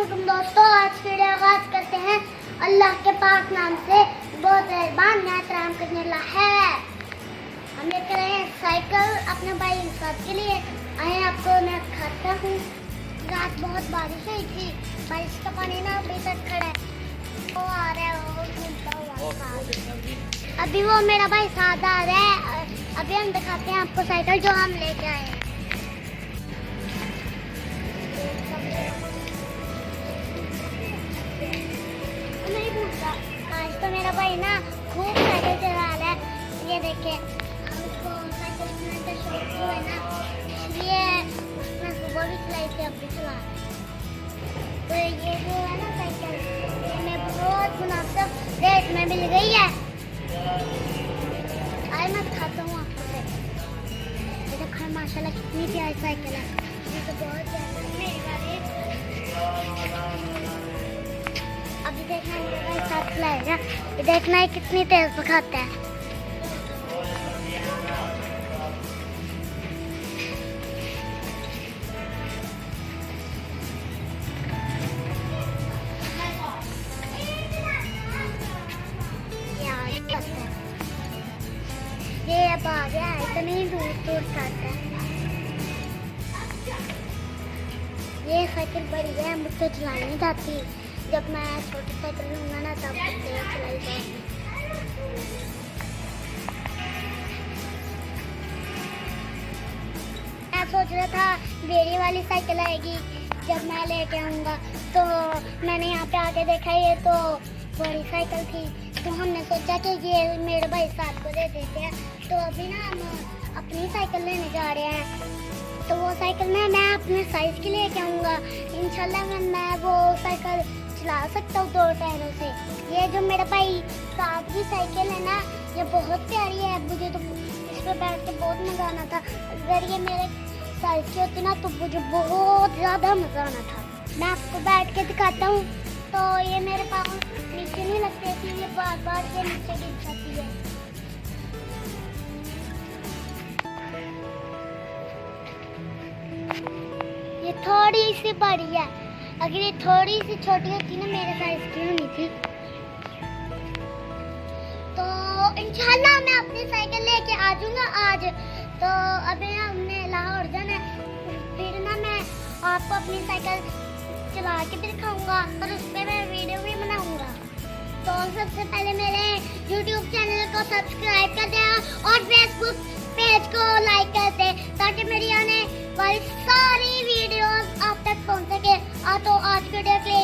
अस्सलामुअलैकुम दोस्तों, आज की वीडियो आगाज करते हैं अल्लाह के पाक नाम से। बहुत मेहरबान एहतराम करने वाला है। हम लेकर आए हैं साइकिल अपने भाई इंसाफ के लिए। आए आपको मैं खाता हूँ। रात बहुत बारिश हुई थी, बारिश का पानी ना अभी तक खड़ा है। वो आ रहा है, वो घूमता हुआ। अभी वो मेरा भाई साथ आ रहा है। अभी हम दिखाते हैं आपको साइकिल जो हम लेके आए हैं। नहीं भूलता, आज तो मेरा भाई ना खूब साइकिल चला रहा है। ये देखिए, हमको साइकिल चलाने का शौक है ना, इसलिए मैं सुबह भी चलाई थी, अब भी चला रहा है। तो ये जो है ना साइकिल, ये मैं बहुत मुनासिब रेट में मिल गई है। आज मैं खाता हूँ आपको साइकिल। ये देखो माशाल्लाह कितनी प्यारी साइकिल है। ये तो बहुत प्यारी है मेरी वाली। अभी देखना मेरा भाई साथ चलाएगा। ये देखना है कितनी तेज भगाता है। ये अब आ गया है, इतनी दूर दूर जाता है। ये साइकिल बड़ी है, मुझसे चलानी नहीं जाती। जब मैं छोटी साइकिल लूँगा ना तब मुझसे चलाई जाएगी। मैं सोच रहा था बेड़ी वाली साइकिल आएगी जब मैं लेके आऊँगा, तो मैंने यहाँ पे आके देखा ये तो बड़ी साइकिल थी। तो हमने सोचा कि ये मेरे भाई साहब को दे देते हैं। तो अभी ना हम अपनी साइकिल लेने जा रहे हैं। तो वो साइकिल ना मैं अपने साइज की लेके आऊँगा। इंशाल्लाह मैं वो साइकिल चला सकता हूँ 2 टायरों से। ये जो मेरा भाई साहब की साइकिल है ना, ये बहुत प्यारी है। मुझे तो इस पर बैठ के बहुत मज़ा आना था। अगर ये मेरे साइज की होती ना तो मुझे बहुत ज़्यादा मज़ा आना था। मैं आपको बैठ के दिखाता हूँ। तो ये मेरे पाँव नीचे नहीं लगते, इसलिए बार बार के नीचे गिर जाती है। ये थोड़ी सी बड़ी है। अगर ये थोड़ी सी छोटी होती ना, मेरे साइज की होनी थी, तो इंशाल्लाह मैं अपनी साइकिल लेके आ जाऊंगा आज। तो अभी हमने लाहौर जाना है, फिर ना मैं आपको अपनी साइकिल चला के भी दिखाऊंगा और उस पर मैं वीडियो भी बनाऊंगा। तो सबसे पहले मेरे YouTube चैनल को सब्सक्राइब कर दें और Facebook पेज को लाइक कर दें, ताकि मेरी आने वाली सारी वीडियोस आप तक पहुंच सके। तो आज के वीडियो के लिए